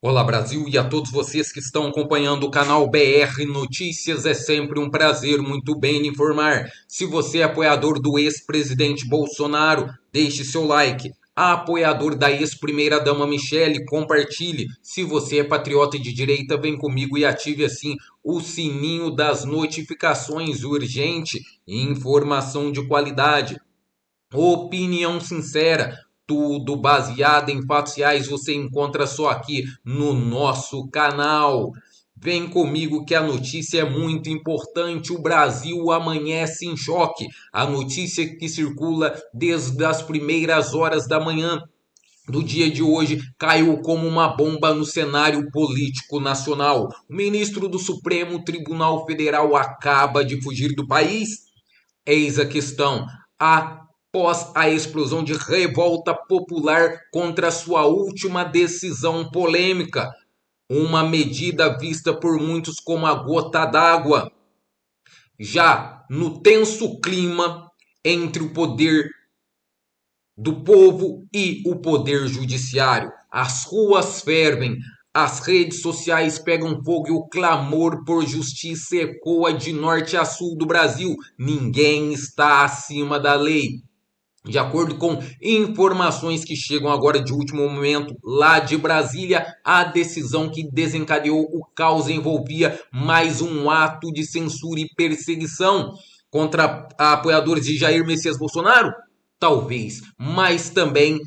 Olá Brasil e a todos vocês que estão acompanhando o canal BR Notícias, é sempre um prazer muito bem lhe informar. Se você é apoiador do ex-presidente Bolsonaro, deixe seu like. Apoiador da ex-primeira-dama Michele, compartilhe. Se você é patriota de direita, vem comigo e ative assim o sininho das notificações urgente e informação de qualidade. Opinião sincera, tudo baseado em fatos reais, você encontra só aqui no nosso canal. Vem comigo que a notícia é muito importante. O Brasil amanhece em choque. A notícia que circula desde as primeiras horas da manhã do dia de hoje caiu como uma bomba no cenário político nacional. O ministro do Supremo Tribunal Federal acaba de fugir do país. Eis a questão. Após a explosão de revolta popular contra sua última decisão polêmica, uma medida vista por muitos como a gota d'água, já no tenso clima entre o poder do povo e o poder judiciário. As ruas fervem, as redes sociais pegam fogo e o clamor por justiça ecoa de norte a sul do Brasil. Ninguém está acima da lei. De acordo com informações que chegam agora de último momento lá de Brasília, a decisão que desencadeou o caos envolvia mais um ato de censura e perseguição contra apoiadores de Jair Messias Bolsonaro? Talvez, mas também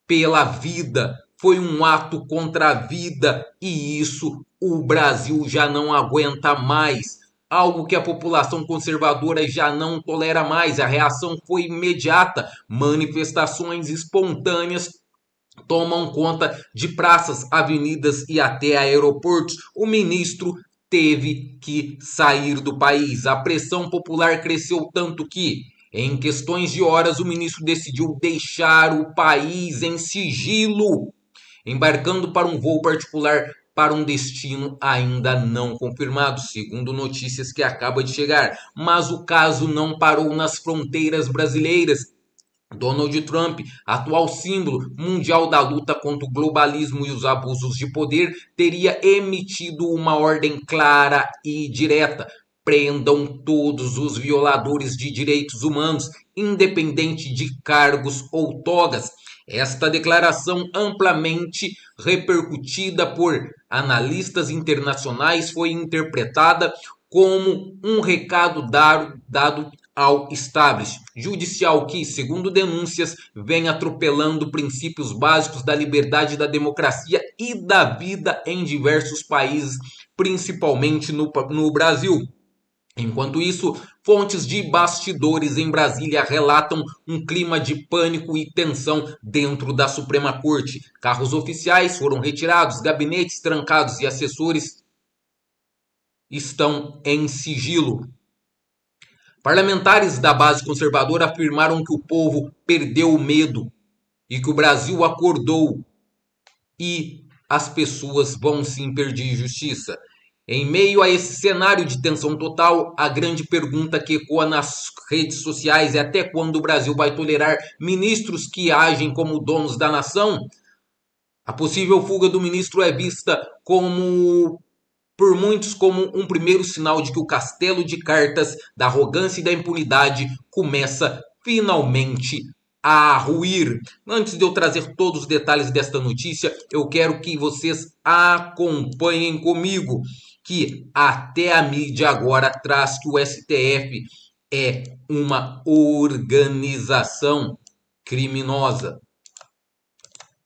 pela vida. Foi um ato contra a vida e isso o Brasil já não aguenta mais. Algo que a população conservadora já não tolera mais. A reação foi imediata. Manifestações espontâneas tomam conta de praças, avenidas e até aeroportos. O ministro teve que sair do país. A pressão popular cresceu tanto que, em questões de horas, o ministro decidiu deixar o país em sigilo, embarcando para um voo particular para um destino ainda não confirmado, segundo notícias que acabam de chegar. Mas o caso não parou nas fronteiras brasileiras. Donald Trump, atual símbolo mundial da luta contra o globalismo e os abusos de poder, teria emitido uma ordem clara e direta: prendam todos os violadores de direitos humanos, independente de cargos ou togas. Esta declaração, amplamente repercutida por analistas internacionais, foi interpretada como um recado dado ao establishment judicial que, segundo denúncias, vem atropelando princípios básicos da liberdade, da democracia e da vida em diversos países, principalmente no Brasil. Enquanto isso, fontes de bastidores em Brasília relatam um clima de pânico e tensão dentro da Suprema Corte. Carros oficiais foram retirados, gabinetes trancados e assessores estão em sigilo. Parlamentares da base conservadora afirmaram que o povo perdeu o medo e que o Brasil acordou e as pessoas vão sim pedir justiça. Em meio a esse cenário de tensão total, a grande pergunta que ecoa nas redes sociais é: até quando o Brasil vai tolerar ministros que agem como donos da nação? A possível fuga do ministro é vista por muitos como um primeiro sinal de que o castelo de cartas da arrogância e da impunidade começa finalmente a ruir. Antes de eu trazer todos os detalhes desta notícia, eu quero que vocês acompanhem comigo que até a mídia agora traz que o STF é uma organização criminosa.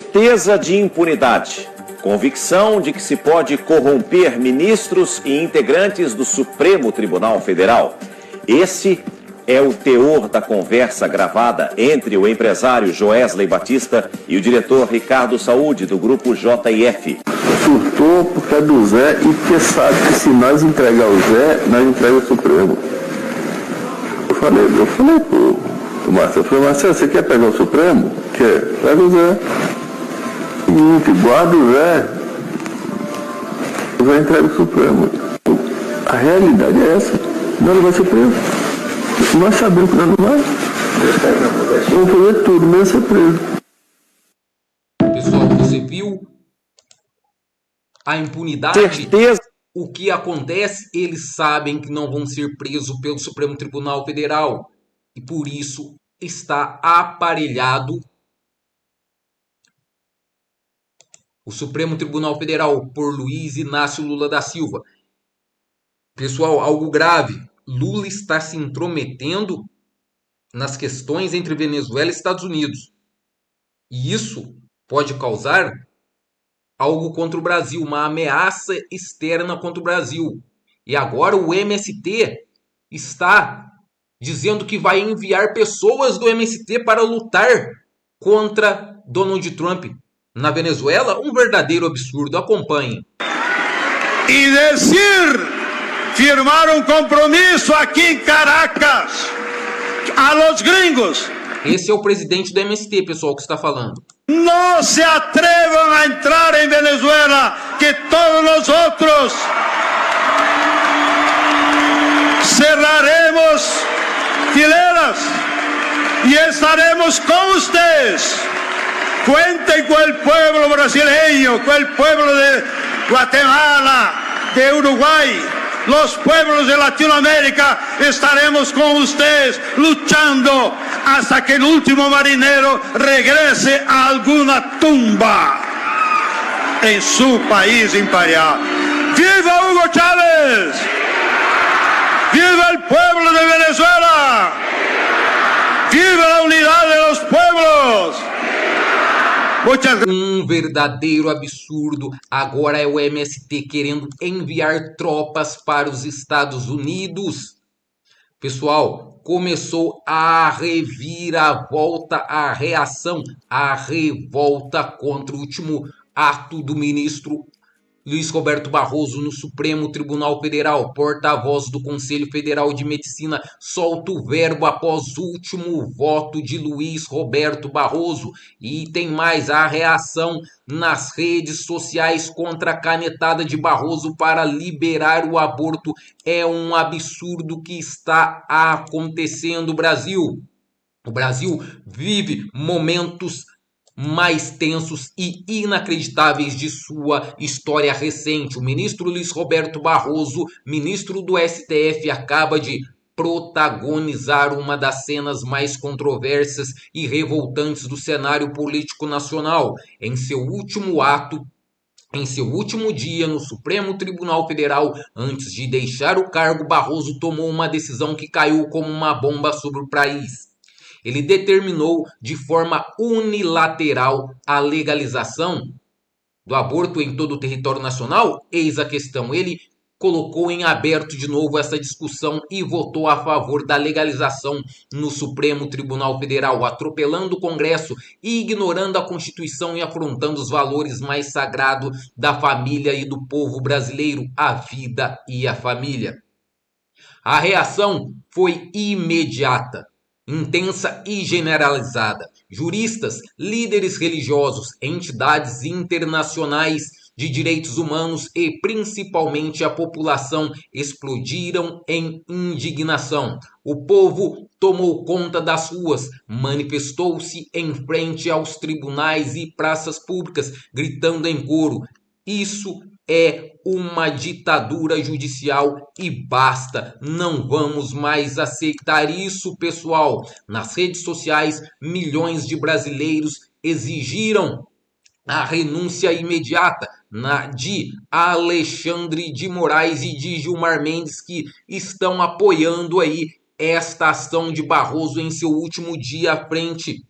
Certeza de impunidade, convicção de que se pode corromper ministros e integrantes do Supremo Tribunal Federal. Esse é o teor da conversa gravada entre o empresário Joesley Batista e o diretor Ricardo Saúde, do grupo JF. Surtou por causa do Zé e porque sabe que se nós entregar o Zé, nós entregamos o Supremo. Eu falei pro Marcelo, Marcelo, você quer pegar o Supremo? Quer? Pega o Zé. E guarda o Zé entrega o Supremo. A realidade é essa. Nós não vai ser preso. Nós sabemos que nós não vai. Vamos fazer tudo, mesmo ser preso. Pessoal, você viu a impunidade, certeza. o que acontece? Eles sabem que não vão ser presos pelo Supremo Tribunal Federal. E por isso está aparelhado o Supremo Tribunal Federal por Luiz Inácio Lula da Silva. Pessoal, algo grave. Lula está se intrometendo nas questões entre Venezuela e Estados Unidos. E isso pode causar algo contra o Brasil, uma ameaça externa contra o Brasil. E agora o MST está dizendo que vai enviar pessoas do MST para lutar contra Donald Trump na Venezuela. Um verdadeiro absurdo. Acompanhe. E firmar um compromisso aqui em Caracas a los gringos. Esse é o presidente do MST, pessoal, que está falando. Não se atrevam a entrar em Venezuela, que todos nós outros cerraremos fileiras e estaremos com vocês. Cuenten com o povo brasileiro, com o povo de Guatemala, de Uruguai, los pueblos de Latinoamérica, estaremos con ustedes luchando hasta que el último marinero regrese a alguna tumba en su país imperial. ¡Viva Hugo Chávez! ¡Viva el pueblo de Venezuela! ¡Viva la unidad de los pueblos! Um verdadeiro absurdo. Agora é o MST querendo enviar tropas para os Estados Unidos. Pessoal, começou a reviravolta, a reação, a revolta contra o último ato do ministro Luiz Roberto Barroso no Supremo Tribunal Federal. Porta-voz do Conselho Federal de Medicina solta o verbo após o último voto de Luiz Roberto Barroso. E tem mais, a reação nas redes sociais contra a canetada de Barroso para liberar o aborto. É um absurdo que está acontecendo no Brasil. O Brasil vive momentos mais tensos e inacreditáveis de sua história recente. O ministro Luiz Roberto Barroso, ministro do STF, acaba de protagonizar uma das cenas mais controversas e revoltantes do cenário político nacional. Em seu último dia no Supremo Tribunal Federal, antes de deixar o cargo, Barroso tomou uma decisão que caiu como uma bomba sobre o país. Ele determinou de forma unilateral a legalização do aborto em todo o território nacional? Eis a questão. Ele colocou em aberto de novo essa discussão e votou a favor da legalização no Supremo Tribunal Federal, atropelando o Congresso e ignorando a Constituição e afrontando os valores mais sagrados da família e do povo brasileiro, a vida e a família. A reação foi imediata, intensa e generalizada. Juristas, líderes religiosos, entidades internacionais de direitos humanos e principalmente a população explodiram em indignação. O povo tomou conta das ruas, manifestou-se em frente aos tribunais e praças públicas, gritando em coro: isso é uma ditadura judicial e basta, não vamos mais aceitar isso, pessoal. Nas redes sociais, milhões de brasileiros exigiram a renúncia imediata de Alexandre de Moraes e de Gilmar Mendes, que estão apoiando aí esta ação de Barroso em seu último dia à frente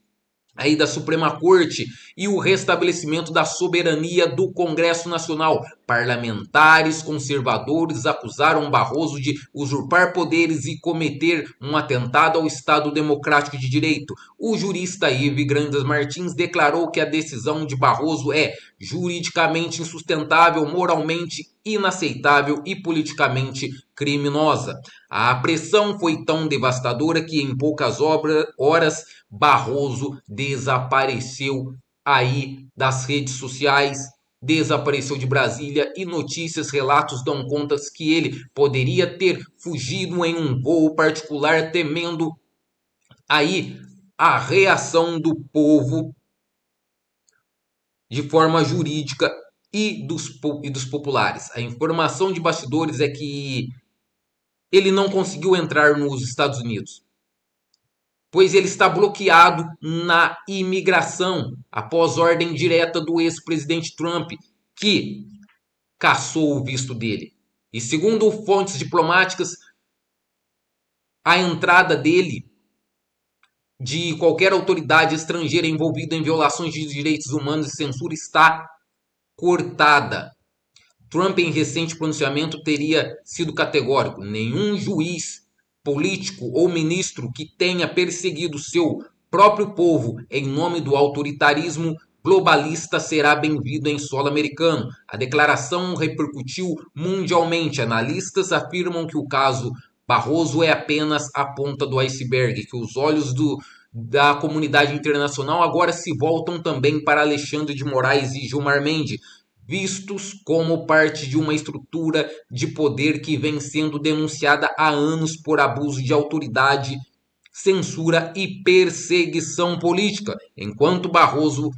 aí da Suprema Corte, e o restabelecimento da soberania do Congresso Nacional. Parlamentares conservadores acusaram Barroso de usurpar poderes e cometer um atentado ao Estado Democrático de Direito. O jurista Ive Grandes Martins declarou que a decisão de Barroso é juridicamente insustentável, moralmente inaceitável e politicamente criminosa. A pressão foi tão devastadora que em poucas horas Barroso desapareceu aí das redes sociais, desapareceu de Brasília, e notícias, relatos dão conta que ele poderia ter fugido em um voo particular, temendo aí a reação do povo de forma jurídica e dos populares. A informação de bastidores é que ele não conseguiu entrar nos Estados Unidos, pois ele está bloqueado na imigração após ordem direta do ex-presidente Trump, que cassou o visto dele. E segundo fontes diplomáticas, a entrada dele, de qualquer autoridade estrangeira envolvida em violações de direitos humanos e censura, está cortada. Trump, em recente pronunciamento, teria sido categórico: nenhum juiz, político ou ministro que tenha perseguido seu próprio povo em nome do autoritarismo globalista será bem-vindo em solo americano. A declaração repercutiu mundialmente. Analistas afirmam que o caso Barroso é apenas a ponta do iceberg, que os olhos da comunidade internacional agora se voltam também para Alexandre de Moraes e Gilmar Mendes, vistos como parte de uma estrutura de poder que vem sendo denunciada há anos por abuso de autoridade, censura e perseguição política. Enquanto Barroso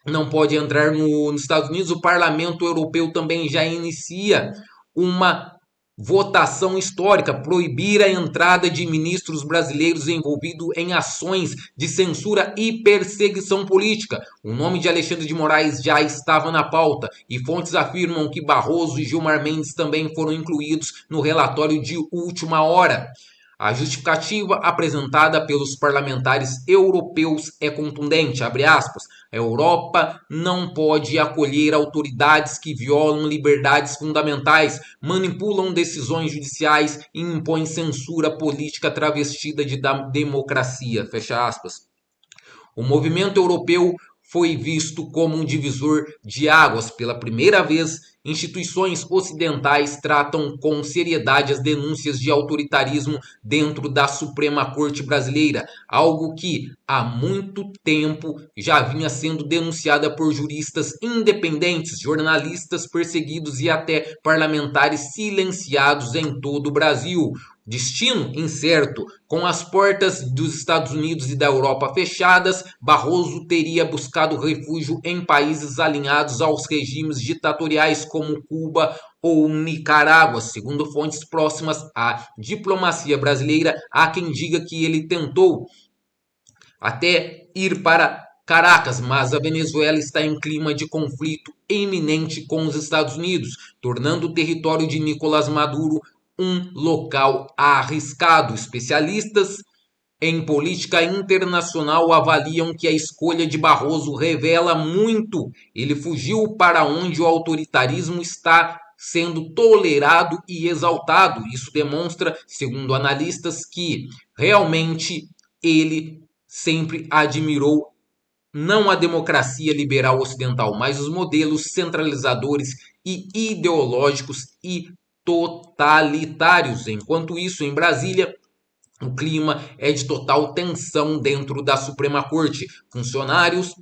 não pode entrar nos Estados Unidos, o Parlamento Europeu também já inicia uma votação histórica: proibir a entrada de ministros brasileiros envolvidos em ações de censura e perseguição política. O nome de Alexandre de Moraes já estava na pauta e fontes afirmam que Barroso e Gilmar Mendes também foram incluídos no relatório de última hora. A justificativa apresentada pelos parlamentares europeus é contundente, abre aspas: a Europa não pode acolher autoridades que violam liberdades fundamentais, manipulam decisões judiciais e impõem censura política travestida de democracia, fecha aspas. O movimento europeu foi visto como um divisor de águas. Pela primeira vez, instituições ocidentais tratam com seriedade as denúncias de autoritarismo dentro da Suprema Corte brasileira, algo que há muito tempo já vinha sendo denunciada por juristas independentes, jornalistas perseguidos e até parlamentares silenciados em todo o Brasil. Destino incerto. Com as portas dos Estados Unidos e da Europa fechadas, Barroso teria buscado refúgio em países alinhados aos regimes ditatoriais como Cuba ou Nicarágua. Segundo fontes próximas à diplomacia brasileira, há quem diga que ele tentou até ir para Caracas, mas a Venezuela está em clima de conflito iminente com os Estados Unidos, tornando o território de Nicolás Maduro um local arriscado. Especialistas em política internacional avaliam que a escolha de Barroso revela muito. Ele fugiu para onde o autoritarismo está sendo tolerado e exaltado. Isso demonstra, segundo analistas, que realmente ele sempre admirou não a democracia liberal ocidental, mas os modelos centralizadores e ideológicos e totalitários. Enquanto isso, em Brasília, o clima é de total tensão dentro da Suprema Corte. Funcionários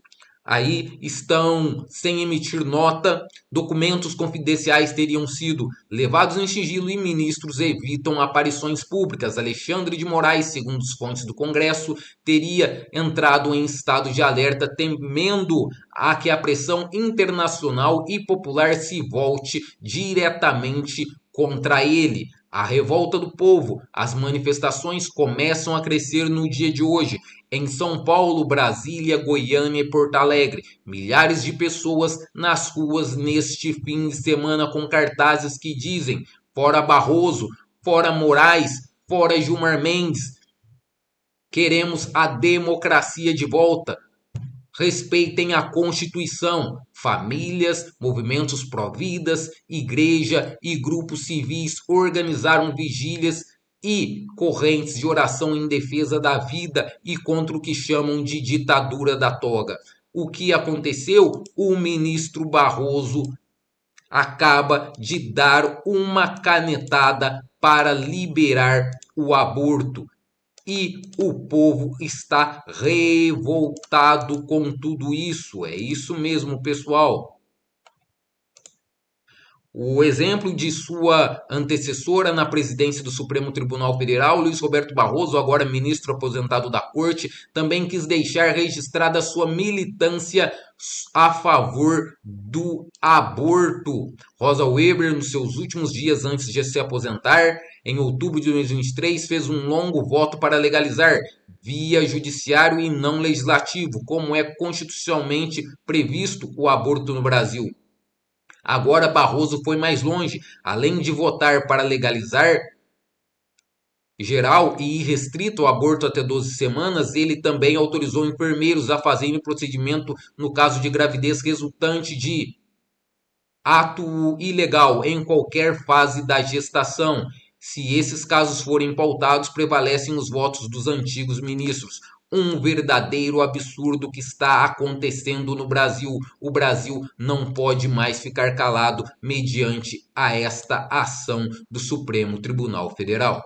aí estão sem emitir nota, documentos confidenciais teriam sido levados em sigilo e ministros evitam aparições públicas. Alexandre de Moraes, segundo as fontes do Congresso, teria entrado em estado de alerta, temendo a que a pressão internacional e popular se volte diretamente contra ele. A revolta do povo, as manifestações começam a crescer no dia de hoje. Em São Paulo, Brasília, Goiânia e Porto Alegre, milhares de pessoas nas ruas neste fim de semana com cartazes que dizem: fora Barroso, fora Moraes, fora Gilmar Mendes. Queremos a democracia de volta. Respeitem a Constituição. Famílias, movimentos pró-vidas, igreja e grupos civis organizaram vigílias e correntes de oração em defesa da vida e contra o que chamam de ditadura da toga. O que aconteceu? O ministro Barroso acaba de dar uma canetada para liberar o aborto. E o povo está revoltado com tudo isso. É isso mesmo, pessoal. O exemplo de sua antecessora na presidência do Supremo Tribunal Federal, Luiz Roberto Barroso, agora ministro aposentado da Corte, também quis deixar registrada sua militância a favor do aborto. Rosa Weber, nos seus últimos dias antes de se aposentar, em outubro de 2023, fez um longo voto para legalizar, via judiciário e não legislativo, como é constitucionalmente previsto o aborto no Brasil. Agora Barroso foi mais longe. Além de votar para legalizar geral e irrestrito o aborto até 12 semanas, ele também autorizou enfermeiros a fazerem procedimento no caso de gravidez resultante de ato ilegal em qualquer fase da gestação. Se esses casos forem pautados, prevalecem os votos dos antigos ministros. Um verdadeiro absurdo que está acontecendo no Brasil. O Brasil não pode mais ficar calado mediante a esta ação do Supremo Tribunal Federal.